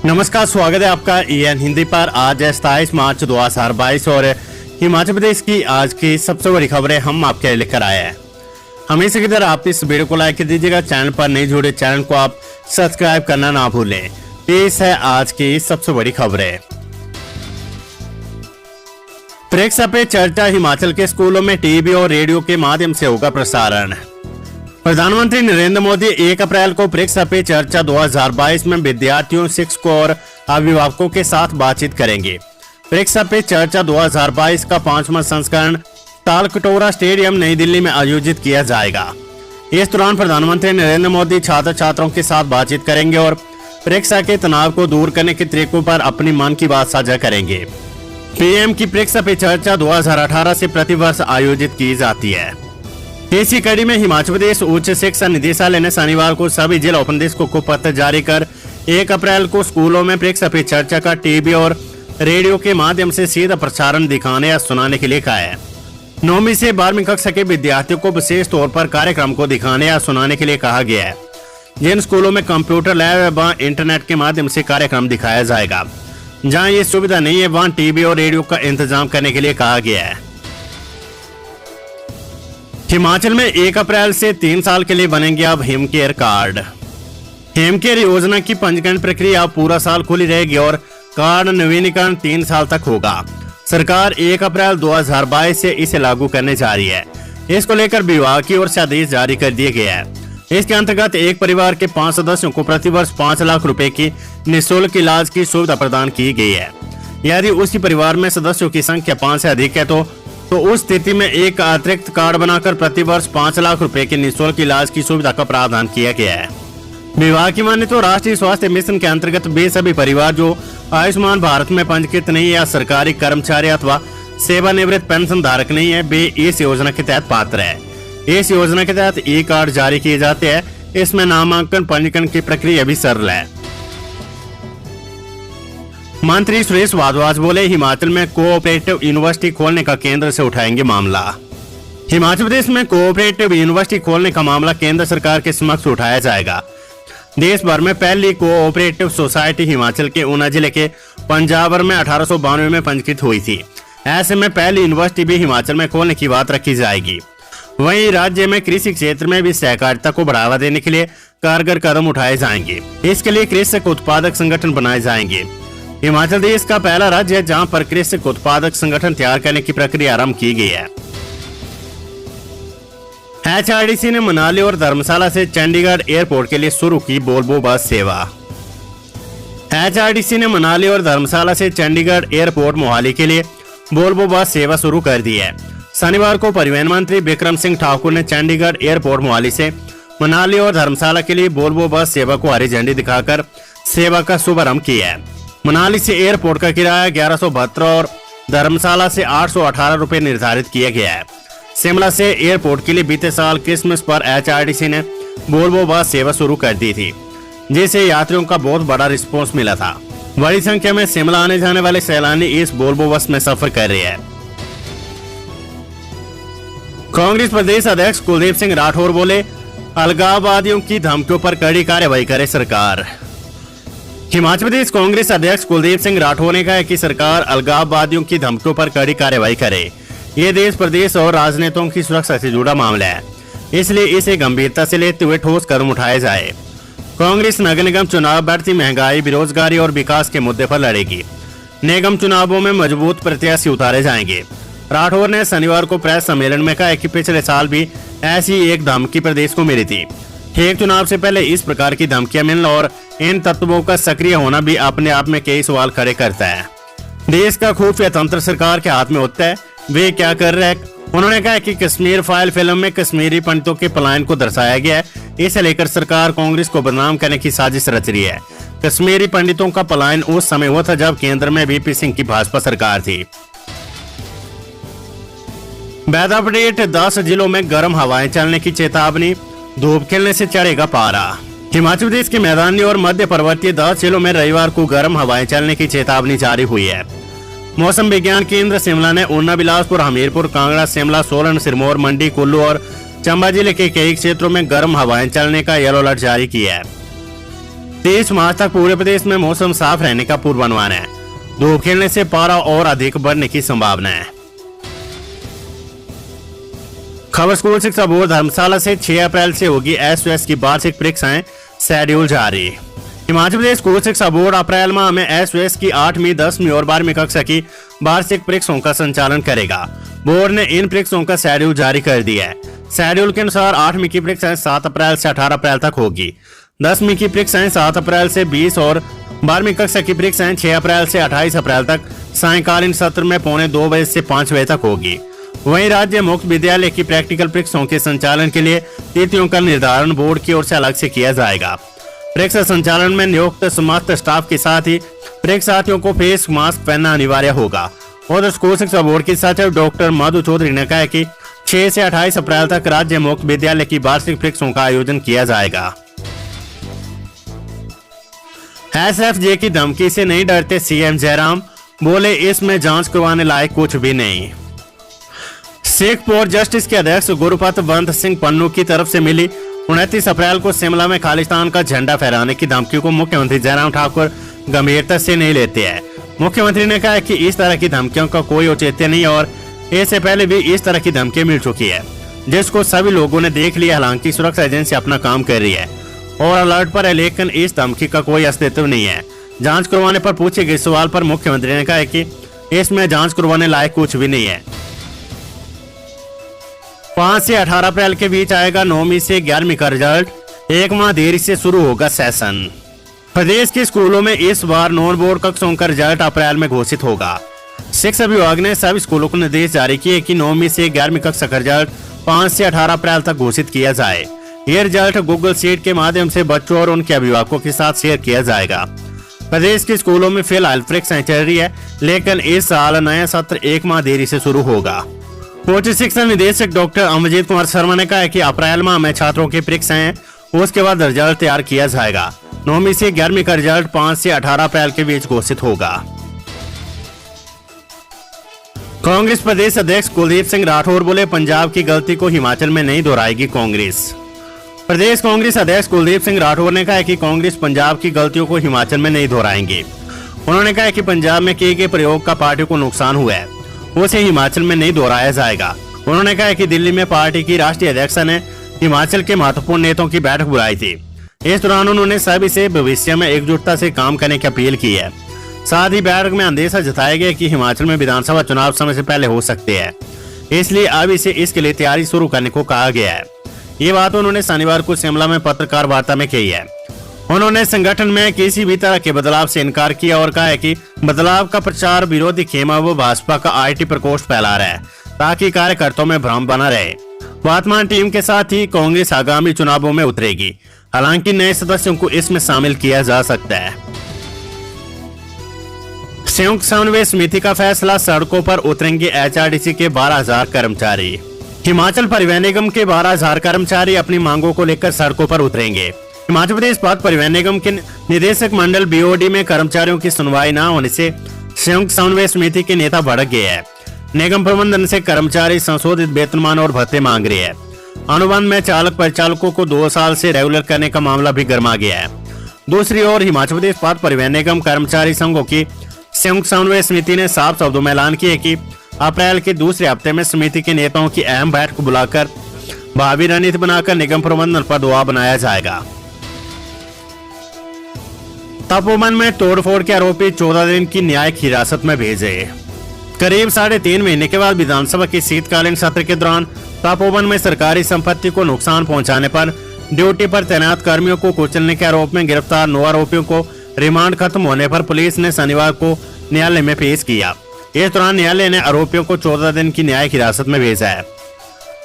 नमस्कार, स्वागत है आपका EN हिंदी पर। आज है 27 मार्च 2022 और हिमाचल प्रदेश की आज की सबसे बड़ी खबरें हम आपके लिए लेकर आए हैं। हमेशा की तरह आप इस वीडियो को लाइक कर दीजिएगा। चैनल पर नहीं जुड़े चैनल को आप सब्सक्राइब करना ना भूलें। पेश है आज की सबसे बड़ी खबरें। परीक्षा पे चर्चा, हिमाचल के स्कूलों में टीवी और रेडियो के माध्यम से होगा प्रसारण। प्रधानमंत्री नरेंद्र मोदी 1 अप्रैल को परीक्षा पे चर्चा 2022 में विद्यार्थियों, शिक्षकों और अभिभावकों के साथ बातचीत करेंगे। परीक्षा पे चर्चा 2022 का 5वां संस्करण तालकटोरा स्टेडियम नई दिल्ली में आयोजित किया जाएगा। इस दौरान प्रधानमंत्री नरेंद्र मोदी छात्र छात्राओं के साथ बातचीत करेंगे और परीक्षा के तनाव को दूर करने के तरीकों पर अपनी मन की बात साझा करेंगे। पीएम की परीक्षा पे चर्चा 2018 से प्रतिवर्ष आयोजित की जाती है। इसी कड़ी में हिमाचल प्रदेश उच्च शिक्षा निदेशालय ने शनिवार को सभी जिला उपनिदेशकों को पत्र जारी कर 1 अप्रैल को स्कूलों में परीक्षा पे चर्चा का टीवी और रेडियो के माध्यम से सीधा प्रसारण दिखाने या सुनाने के लिए कहा है। 9वीं से 12वीं कक्षा के विद्यार्थियों को विशेष तौर पर कार्यक्रम को दिखाने या सुनाने के लिए कहा गया है। जिन स्कूलों में कंप्यूटर लैब व इंटरनेट के माध्यम से कार्यक्रम दिखाया जाएगा, जहाँ ये सुविधा नहीं है, वहाँ टीवी और रेडियो का इंतजाम करने के लिए कहा गया है। हिमाचल में 1 अप्रैल से 3 साल के लिए बनेंगे अब हिमकेयर कार्ड। हिमकेयर योजना की पंजीकरण प्रक्रिया अब पूरा साल खुली रहेगी और कार्ड नवीनीकरण 3 साल तक होगा। सरकार 1 अप्रैल 2022 से इसे लागू करने जा रही है। इसको लेकर विभाग की ओर से आदेश जारी कर दिए गए हैं। इसके अंतर्गत एक परिवार के 5 सदस्यों को प्रतिवर्ष 5 लाख रुपए की निःशुल्क इलाज की सुविधा प्रदान की गई है। यदि उसी परिवार में सदस्यों की संख्या 5 से अधिक है तो उस स्थिति में एक अतिरिक्त कार्ड बनाकर प्रतिवर्ष 5 लाख रुपए के निःशुल्क इलाज की सुविधा का प्रावधान किया गया है। विभाग की माने तो राष्ट्रीय स्वास्थ्य मिशन के अंतर्गत वे सभी परिवार जो आयुष्मान भारत में पंजीकृत नहीं या सरकारी कर्मचारी अथवा सेवानिवृत्त पेंशन धारक नहीं है, वे इस योजना के तहत पात्र है। इस योजना के तहत ई कार्ड जारी किए जाते हैं। इसमें नामांकन पंजीकरण की प्रक्रिया भी सरल है। मंत्री सुरेश भारद्वाज बोले, हिमाचल में कोऑपरेटिव यूनिवर्सिटी खोलने का केंद्र से उठाएंगे मामला। हिमाचल प्रदेश में कोऑपरेटिव यूनिवर्सिटी खोलने का मामला केंद्र सरकार के समक्ष उठाया जाएगा। देश भर में पहली कोऑपरेटिव सोसाइटी हिमाचल के ऊना जिले के पंजावर में 1892 में पंजीकृत हुई थी। ऐसे में पहली यूनिवर्सिटी भी हिमाचल में खोलने की बात रखी जाएगी। वहीं राज्य में कृषि क्षेत्र में भी सहकारिता को बढ़ावा देने के लिए कारगर कदम उठाए जाएंगे। इसके लिए कृषक उत्पादक संगठन बनाए जाएंगे। हिमाचल देश का पहला राज्य है जहां पर कृषक उत्पादक संगठन तैयार करने की प्रक्रिया आरंभ की गई है। HRTC ने मनाली और धर्मशाला से चंडीगढ़ एयरपोर्ट के लिए शुरू की वोल्वो बस सेवा। HRTC ने मनाली और धर्मशाला से चंडीगढ़ एयरपोर्ट मोहाली के लिए वोल्वो बस सेवा शुरू कर दी है। शनिवार को परिवहन मंत्री बिक्रम सिंह ठाकुर ने चंडीगढ़ एयरपोर्ट मोहाली से मनाली और धर्मशाला के लिए वोल्वो बस सेवा को हरी झंडी दिखाकर सेवा का शुभारंभ किया है। मनाली से एयरपोर्ट का किराया 1172 और धर्मशाला से 818 रुपए निर्धारित किया गया है। शिमला से एयरपोर्ट के लिए बीते साल क्रिसमस पर HRTC ने वोल्वो बस सेवा शुरू कर दी थी, जिसे यात्रियों का बहुत बड़ा रिस्पॉन्स मिला था। बड़ी संख्या में शिमला आने जाने वाले सैलानी इस वोल्वो बस में सफर कर रहे हैं। कांग्रेस प्रदेश अध्यक्ष कुलदीप सिंह राठौर बोले, अलगाववादियों की धमकियों पर कड़ी कार्रवाई करे सरकार। हिमाचल प्रदेश कांग्रेस अध्यक्ष कुलदीप सिंह राठौर ने कहा है कि सरकार अलगाववादियों की धमकियों पर कड़ी कार्रवाई करे। ये देश, प्रदेश और राजनेताओं की सुरक्षा से जुड़ा मामला है, इसलिए इसे गंभीरता से लेते हुए ठोस कदम उठाए जाए। कांग्रेस नगर निगम चुनाव बढ़ती महंगाई, बेरोजगारी और विकास के मुद्दे पर लड़ेगी। निगम चुनावों में मजबूत प्रत्याशी उतारे जाएंगे। राठौर ने शनिवार को प्रेस सम्मेलन में कहा कि पिछले साल भी ऐसी एक धमकी प्रदेश को मिली थी। ठीक चुनाव से पहले इस प्रकार की धमकियां मिलना और इन तत्वों का सक्रिय होना भी अपने आप में कई सवाल खड़े करता है। देश का खुफिया तंत्र सरकार के हाथ में होता है, वे क्या कर रहे हैं। उन्होंने कहा कि कश्मीर फाइल फिल्म में कश्मीरी पंडितों के पलायन को दर्शाया गया है। इसे लेकर सरकार कांग्रेस को बदनाम करने की साजिश रच रही है। कश्मीरी पंडितों का पलायन उस समय हुआ था जब केंद्र में VP सिंह की भाजपा सरकार थी। वेदर अपडेट, 10 जिलों में गर्म हवाएं चलने की चेतावनी, धूप खिलने से चढ़ेगा पारा। हिमाचल प्रदेश के मैदानी और मध्य पर्वतीय 10 जिलों में रविवार को गर्म हवाएं चलने की चेतावनी जारी हुई है। मौसम विज्ञान केंद्र शिमला ने ऊना, बिलासपुर, हमीरपुर, कांगड़ा, शिमला, सोलन, सिरमौर, मंडी, कुल्लू और चंबा जिले के कई क्षेत्रों में गर्म हवाएं चलने का येलो अलर्ट जारी किया है। 30 मार्च तक पूरे प्रदेश में मौसम साफ रहने का पूर्वानुमान है। धूप खिलने से पारा और अधिक बढ़ने की संभावना है। खबर स्कूल शिक्षा बोर्ड धर्मशाला से 6 अप्रैल से होगी एसओएस की वार्षिक परीक्षाएं, शेड्यूल जारी। हिमाचल प्रदेश स्कूल शिक्षा बोर्ड अप्रैल माह में एसओएस की 8वीं, 10वीं और 12वीं कक्षा की वार्षिक परीक्षाओं का संचालन करेगा। बोर्ड ने इन परीक्षाओं का शेड्यूल जारी कर दिया है। शेड्यूल के अनुसार 8वीं की परीक्षाएं 7 अप्रैल से 18 अप्रैल तक होगी, 10वीं की परीक्षाएं 7 अप्रैल से 20 और 12वीं कक्षा की परीक्षाएं 6 अप्रैल से 28 अप्रैल तक सायंकालीन सत्र में 2:45 बजे से 5 बजे तक होगी। वहीं राज्य मुक्त विद्यालय की प्रैक्टिकल परीक्षाओं के संचालन के लिए तिथियों का निर्धारण बोर्ड की ओर से अलग से किया जाएगा। परीक्षा संचालन में नियुक्त समस्त स्टाफ के साथ ही परीक्षार्थियों को फेस मास्क पहनना अनिवार्य होगा। और स्कूल शिक्षा बोर्ड के सचिव डॉक्टर मधु चौधरी ने कहा कि 6 से 28 अप्रैल तक राज्य मुक्त विद्यालय की वार्षिक परीक्षाओं का आयोजन किया जाएगा। एसएफजे की धमकी से नहीं डरते सीएम जयराम, बोले इसमें जांच करवाने लायक कुछ भी नहीं। सिख फॉर जस्टिस के अध्यक्ष गुरुपतवंत सिंह पन्नू की तरफ से मिली 29 अप्रैल को शिमला में खालिस्तान का झंडा फहराने की धमकी को मुख्यमंत्री जयराम ठाकुर गंभीरता से नहीं लेते हैं। मुख्यमंत्री ने कहा कि इस तरह की धमकियों का कोई औचित्य नहीं और इससे पहले भी इस तरह की धमकी मिल चुकी है, जिसको सभी लोगों ने देख लिया। हालांकि सुरक्षा एजेंसी अपना काम कर रही है और अलर्ट पर है, लेकिन इस धमकी का कोई अस्तित्व नहीं है। जांच करवाने पर पूछे गए सवाल पर मुख्यमंत्री ने कहा कि इसमें जांच करवाने लायक कुछ भी नहीं है। 5 से 18 अप्रैल के बीच आएगा 9वीं से 11वीं का रिजल्ट, 1 माह देरी से शुरू होगा सेशन। प्रदेश के स्कूलों में इस बार नॉन बोर्ड कक्षाओं का रिजल्ट अप्रैल में घोषित होगा। शिक्षा विभाग ने सभी स्कूलों को निर्देश जारी किए कि 9वीं से 11वीं कक्षा का रिजल्ट 5 से 18 अप्रैल तक घोषित किया जाए। यह रिजल्ट गूगल शीट के माध्यम से बच्चों और उनके अभिभावकों के साथ शेयर किया जाएगा। प्रदेश के स्कूलों में फिलहाल परीक्षाएं चल रही है, लेकिन इस साल नया सत्र 1 माह देरी से शुरू होगा। उच्च शिक्षा निदेशक डॉक्टर अमरजीत कुमार शर्मा ने कहा कि अप्रैल माह में छात्रों की परीक्षाएं, उसके बाद रिजल्ट तैयार किया जाएगा। 9वीं से 11वीं का रिजल्ट 5 से 18 अप्रैल के बीच घोषित होगा। कांग्रेस प्रदेश अध्यक्ष कुलदीप सिंह राठौर बोले, पंजाब की गलती को हिमाचल में नहीं दोहराएगी कांग्रेस। प्रदेश कांग्रेस अध्यक्ष कुलदीप सिंह राठौर ने कहा कि कांग्रेस पंजाब की गलतियों को हिमाचल में नहीं दोहराएंगे। उन्होंने कहा कि पंजाब में किए गए प्रयोग का पार्टी को नुकसान हुआ है, उसे हिमाचल में नहीं दोहराया जाएगा। उन्होंने कहा कि दिल्ली में पार्टी की राष्ट्रीय अध्यक्ष ने हिमाचल के महत्वपूर्ण नेताओं की बैठक बुलाई थी। इस दौरान उन्होंने सभी से भविष्य में एकजुटता से काम करने की अपील की है। साथ ही बैठक में अंदेशा जताया गया कि हिमाचल में विधानसभा चुनाव समय से पहले हो सकते हैं, इसलिए अब इसे इसके लिए तैयारी शुरू करने को कहा गया है। ये बात उन्होंने शनिवार को शिमला में पत्रकार वार्ता में कही है। उन्होंने संगठन में किसी भी तरह के बदलाव से इनकार किया और कहा है कि बदलाव का प्रचार विरोधी खेमा व भाजपा का आईटी प्रकोष्ठ फैला रहा है, ताकि कार्यकर्ताओं में भ्रम बना रहे। वर्तमान टीम के साथ ही कांग्रेस आगामी चुनावों में उतरेगी। हालांकि नए सदस्यों को इसमें शामिल किया जा सकता है। संयुक्त समन्वय समिति का फैसला, सड़कों पर उतरेंगे एचआरटीसी के 12,000 कर्मचारी। हिमाचल परिवहन निगम के 12,000 कर्मचारी अपनी मांगों को लेकर सड़कों पर उतरेंगे। हिमाचल प्रदेश पथ परिवहन निगम के निदेशक मंडल बीओडी में कर्मचारियों की सुनवाई न होने से संयुक्त समन्वय समिति के नेता भड़क गए हैं। निगम प्रबंधन से कर्मचारी संशोधित वेतनमान और भत्ते मांग रहे हैं। अनुबंध में चालक परिचालकों को 2 साल से रेगुलर करने का मामला भी गर्मा गया है। दूसरी ओर हिमाचल प्रदेश पथ परिवहन निगम कर्मचारी संघों की संयुक्त समन्वय समिति ने साफ शब्दों में ऐलान किया कि अप्रैल के दूसरे हफ्ते में समिति के नेताओं की अहम बैठक बुलाकर भावी रणनीति बनाकर निगम प्रबंधन पर दबाव बनाया जाएगा। तपोवन में तोड़फोड़ के आरोपी 14 दिन की न्यायिक हिरासत में भेजे। करीब 3.5 महीने के बाद विधानसभा के शीतकालीन सत्र के दौरान तपोवन में सरकारी संपत्ति को नुकसान पहुंचाने पर ड्यूटी पर तैनात कर्मियों को कुचलने के आरोप में गिरफ्तार 9 आरोपियों को रिमांड खत्म होने पर पुलिस ने शनिवार को न्यायालय में पेश किया। इस दौरान न्यायालय ने आरोपियों को 14 दिन की न्यायिक हिरासत में भेजा है।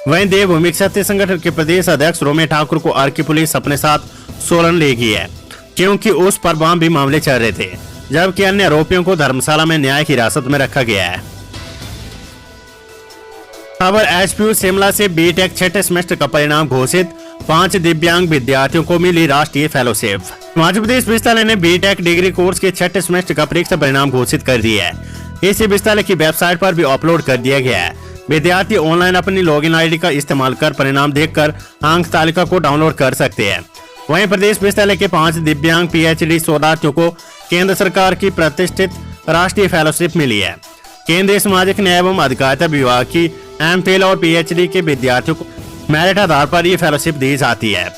वहीं देवभूमि क्षत्रिय संगठन के प्रदेश अध्यक्ष रोमे ठाकुर को आर की पुलिस अपने साथ सोलन ले गई है, क्योंकि उस पर वहां भी मामले चल रहे थे, जबकि अन्य आरोपियों को धर्मशाला में न्यायिक हिरासत में रखा गया है। खबर एचपीयू शिमला से बीटेक 6ठे सेमेस्टर का परिणाम घोषित, 5 दिव्यांग विद्यार्थियों को मिली राष्ट्रीय फेलोशिप। हिमाचल प्रदेश विश्वविद्यालय ने बीटेक डिग्री कोर्स के 6ठे सेमेस्टर का परीक्षा परिणाम घोषित कर दिया है। इसे विश्वविद्यालय की वेबसाइट पर भी अपलोड कर दिया गया है। विद्यार्थी ऑनलाइन अपनी लॉगिन आईडी का इस्तेमाल कर परिणाम देखकर अंक तालिका को डाउनलोड कर सकते हैं। वहीं प्रदेश विश्वविद्यालय के 5 दिव्यांग PhD शोधार्थियों को केंद्र सरकार की प्रतिष्ठित राष्ट्रीय फेलोशिप मिली है। केंद्रीय सामाजिक न्याय एवं अधिकारिता विभाग की MPhil और PhD के विद्यार्थियों को मेरिट आधार पर ये फेलोशिप दी जाती है।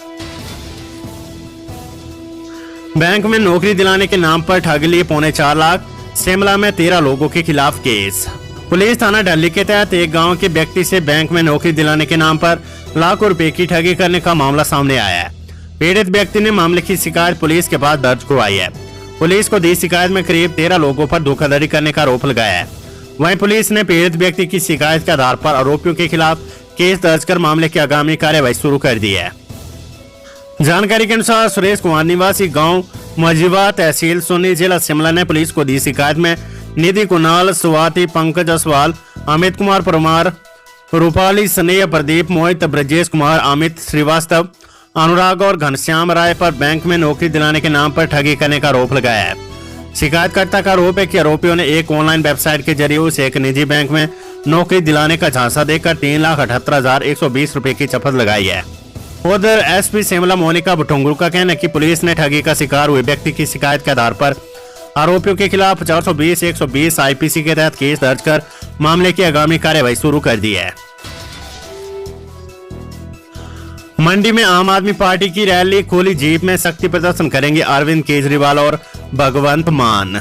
बैंक में नौकरी दिलाने के नाम पर ठग लिए 4.25 लाख। शिमला में 13 लोगों के खिलाफ केस। पुलिस थाना डल्ली के तहत एक गांव के व्यक्ति से बैंक में नौकरी दिलाने के नाम पर लाखों रुपए की ठगी करने का मामला सामने आया है। पीड़ित व्यक्ति ने मामले की शिकायत पुलिस के पास दर्ज करवाई है। पुलिस को दी शिकायत में करीब 13 लोगों पर धोखाधड़ी करने का आरोप लगाया है। वहीं पुलिस ने पीड़ित व्यक्ति की शिकायत के आधार पर आरोपियों के खिलाफ केस दर्ज कर मामले की आगामी कार्यवाही शुरू कर दी है। जानकारी के अनुसार सुरेश कुमार निवासी गांव मजीवा तहसील सोनी जिला शिमला ने पुलिस को दी शिकायत में निधि कुणाल, स्वाति, पंकज असवाल, अमित कुमार परमार, रूपाली, स्नेह, प्रदीप, मोहित, ब्रजेश कुमार, अमित श्रीवास्तव, अनुराग और घनश्याम राय पर बैंक में नौकरी दिलाने के नाम पर ठगी करने का आरोप लगाया है। शिकायतकर्ता का आरोप है कि आरोपियों ने एक ऑनलाइन वेबसाइट के जरिए उसे एक निजी बैंक में नौकरी दिलाने का झांसा देकर 3,78,120 रुपए की शपथ लगाई है। उधर SP शिमला मोनिका बुटुंगुर का कहना है कि पुलिस ने ठगी का शिकार हुए व्यक्ति की शिकायत के आधार पर आरोपियों के खिलाफ 420, 120 IPC के तहत केस दर्ज कर मामले की आगामी कार्यवाही शुरू कर दी है। मंडी में आम आदमी पार्टी की रैली, खोली जीप में शक्ति प्रदर्शन करेंगे अरविंद केजरीवाल और भगवंत मान।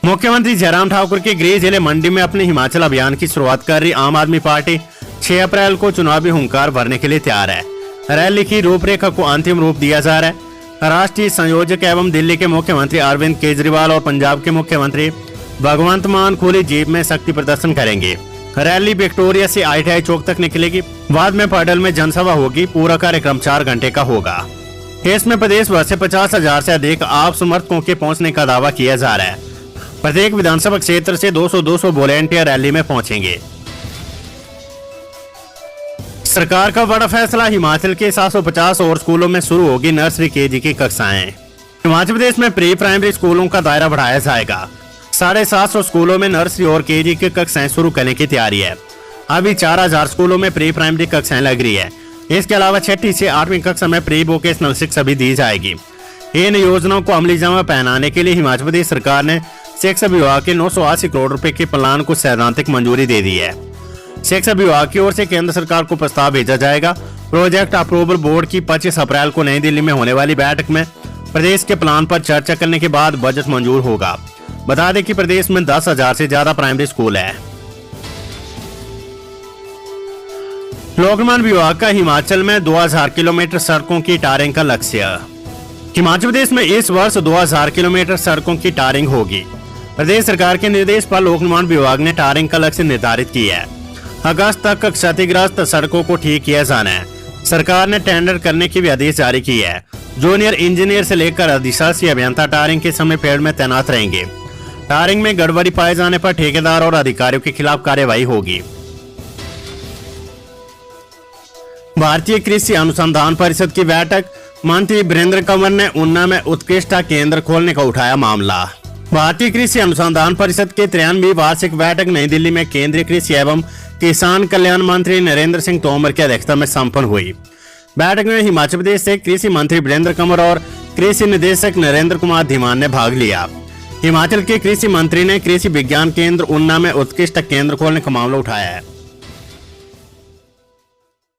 मुख्यमंत्री जयराम ठाकुर के गृह जिले मंडी में अपने हिमाचल अभियान की शुरुआत कर रही आम आदमी पार्टी 6 अप्रैल को चुनावी हुंकार भरने के लिए तैयार है। रैली की रूपरेखा को अंतिम रूप दिया जा रहा है। राष्ट्रीय संयोजक एवं दिल्ली के मुख्यमंत्री अरविंद केजरीवाल और पंजाब के मुख्यमंत्री भगवंत मान खुली जीप में शक्ति प्रदर्शन करेंगे। रैली विक्टोरिया से ITI चौक तक निकलेगी। बाद में पडल में जनसभा होगी। पूरा कार्यक्रम 4 घंटे का होगा। इसमें प्रदेश भर से 50,000 से अधिक आप समर्थकों के पहुंचने का दावा किया जा रहा है। प्रत्येक विधानसभा क्षेत्र से 200-200 वॉलेंटियर रैली में पहुंचेंगे। सरकार का बड़ा फैसला, हिमाचल के 750 और स्कूलों में शुरू होगी नर्सरी KG की कक्षाएं। हिमाचल प्रदेश में प्री प्राइमरी स्कूलों का दायरा बढ़ाया जाएगा। 750 स्कूलों में नर्सरी और KG की कक्षाएं शुरू करने की तैयारी है। अभी 4000 स्कूलों में प्री प्राइमरी कक्षाएं लग रही है। इसके अलावा 6ठी से 8वीं कक्षा में प्री वोकेशनल शिक्षा भी दी जाएगी। इन योजनाओं को अमली जामा पहनाने के लिए हिमाचल प्रदेश सरकार ने शिक्षा विभाग के 980 करोड़ रुपए के प्लान को सैद्धांतिक मंजूरी दे दी है। शिक्षा विभाग की ओर से केंद्र सरकार को प्रस्ताव भेजा जाएगा। प्रोजेक्ट अप्रूवल बोर्ड की 25 अप्रैल को नई दिल्ली में होने वाली बैठक में प्रदेश के प्लान पर चर्चा करने के बाद बजट मंजूर होगा। बता दें कि प्रदेश में 10,000 से ज्यादा प्राइमरी स्कूल है। लोक निर्माण विभाग का हिमाचल में 2000 किलोमीटर सड़कों की टारिंग का लक्ष्य। हिमाचल प्रदेश में इस वर्ष 2000 किलोमीटर सड़कों की टारिंग होगी। प्रदेश सरकार के निर्देश पर लोक निर्माण विभाग ने टारिंग का लक्ष्य निर्धारित किया है। अगस्त तक क्षतिग्रस्त सड़कों को ठीक किया जाना है। सरकार ने टेंडर करने की भी आदेश जारी की है। जूनियर इंजीनियर से लेकर अधिशासी अभियंता टारिंग के समय पेड़ में तैनात रहेंगे। टारिंग में गड़बड़ी पाए जाने पर ठेकेदार और अधिकारियों के खिलाफ कार्रवाई होगी। भारतीय कृषि अनुसंधान परिषद की बैठक, मंत्री वीरेंद्र कंवर ने ऊना में उत्कृष्टता केंद्र खोलने का उठाया मामला। भारतीय कृषि अनुसंधान परिषद की 93वीं वार्षिक बैठक नई दिल्ली में केंद्रीय कृषि एवं किसान कल्याण मंत्री नरेंद्र सिंह तोमर की अध्यक्षता में संपन्न हुई। बैठक में हिमाचल प्रदेश से कृषि मंत्री वीरेंद्र कंवर और कृषि निदेशक नरेंद्र कुमार धीमान ने भाग लिया। हिमाचल के कृषि मंत्री ने कृषि विज्ञान केंद्र ऊना में उत्कृष्ट केंद्र खोलने का मामला उठाया है।